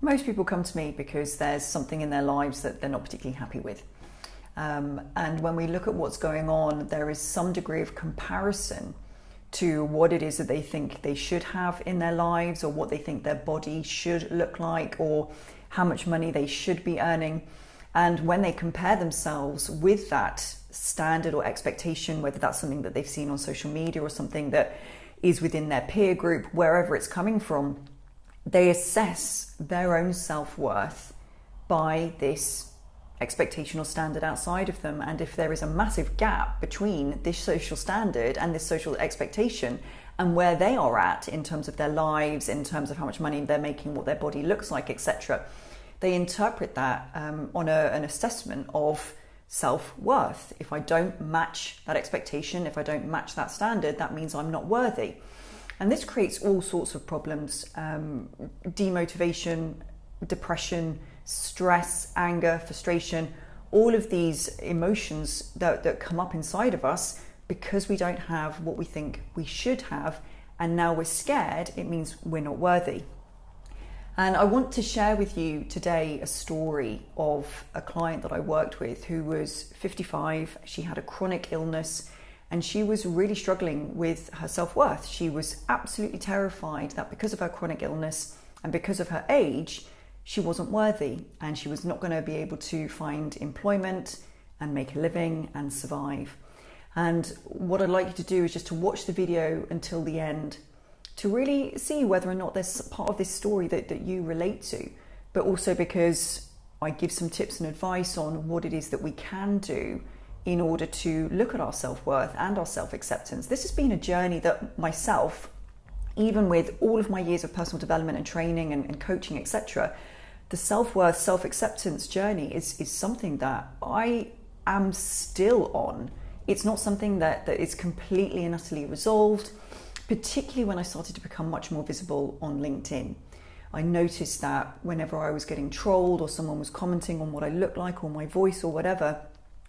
Most people come to me because there's something in their lives that they're not particularly happy with. And when we look at what's going on, there is some degree of comparison to what it is that they think they should have in their lives, or what they think their body should look like, or how much money they should be earning. And when they compare themselves with that standard or expectation, whether that's something that they've seen on social media or something that is within their peer group, wherever it's coming from, they assess their own self-worth by this expectation or standard outside of them. And if there is a massive gap between this social standard and this social expectation and where they are at in terms of their lives, in terms of how much money they're making, what their body looks like, etc., they interpret that on an assessment of self-worth. If I don't match that expectation, if I don't match that standard, that means I'm not worthy. And this creates all sorts of problems: demotivation, depression, stress, anger, frustration, all of these emotions that come up inside of us because we don't have what we think we should have, and now we're scared. It means we're not worthy. And I want to share with you today a story of a client that I worked with who was 55. She had a chronic illness and she was really struggling with her self-worth. She was absolutely terrified that because of her chronic illness and because of her age, she wasn't worthy and she was not going to be able to find employment and make a living and survive. And what I'd like you to do is just to watch the video until the end to really see whether or not there's part of this story that you relate to, but also because I give some tips and advice on what it is that we can do in order to look at our self-worth and our self-acceptance. This has been a journey that myself, even with all of my years of personal development and training and coaching, etc., the self-worth, self-acceptance journey is something that I am still on. It's not something that is completely and utterly resolved, particularly when I started to become much more visible on LinkedIn. I noticed that whenever I was getting trolled or someone was commenting on what I looked like or my voice or whatever,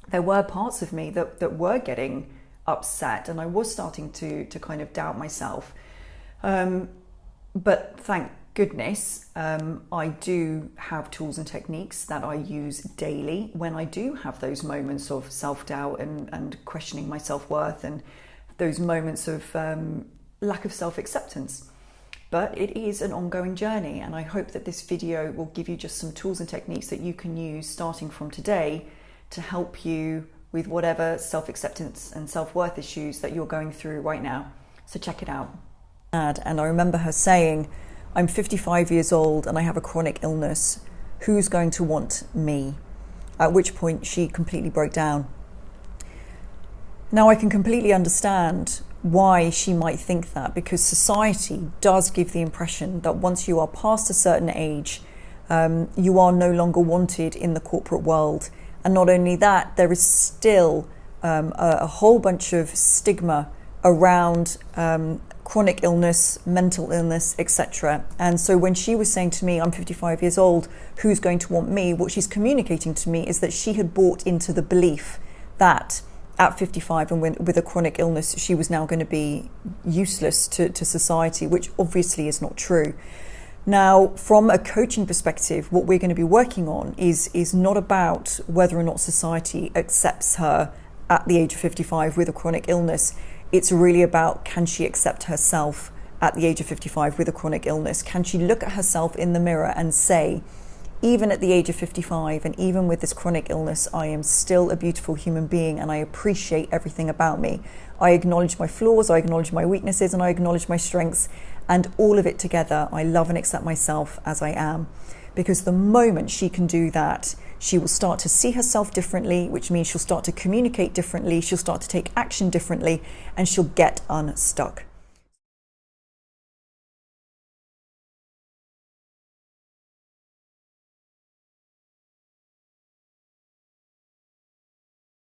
there were parts of me that were getting upset, and I was starting to kind of doubt myself. But thank goodness, I do have tools and techniques that I use daily when I do have those moments of self-doubt and questioning my self-worth and those moments of lack of self-acceptance. But it is an ongoing journey, and I hope that this video will give you just some tools and techniques that you can use starting from today to help you with whatever self-acceptance and self-worth issues that you're going through right now. So check it out. And I remember her saying, I'm 55 years old and I have a chronic illness. Who's going to want me? At which point she completely broke down. Now I can completely understand why she might think that, because society does give the impression that once you are past a certain age, you are no longer wanted in the corporate world. And not only that, there is still a whole bunch of stigma around chronic illness, mental illness, etc. And so when she was saying to me, I'm 55 years old, who's going to want me? What she's communicating to me is that she had bought into the belief that at 55 and with a chronic illness, she was now going to be useless to society, which obviously is not true. Now, from a coaching perspective, what we're going to be working on is not about whether or not society accepts her at the age of 55 with a chronic illness. It's really about, can she accept herself at the age of 55 with a chronic illness? Can she look at herself in the mirror and say, even at the age of 55 and even with this chronic illness, I am still a beautiful human being and I appreciate everything about me. I acknowledge my flaws, I acknowledge my weaknesses, and I acknowledge my strengths, and all of it together, I love and accept myself as I am. Because the moment she can do that, she will start to see herself differently, which means she'll start to communicate differently, she'll start to take action differently, and she'll get unstuck.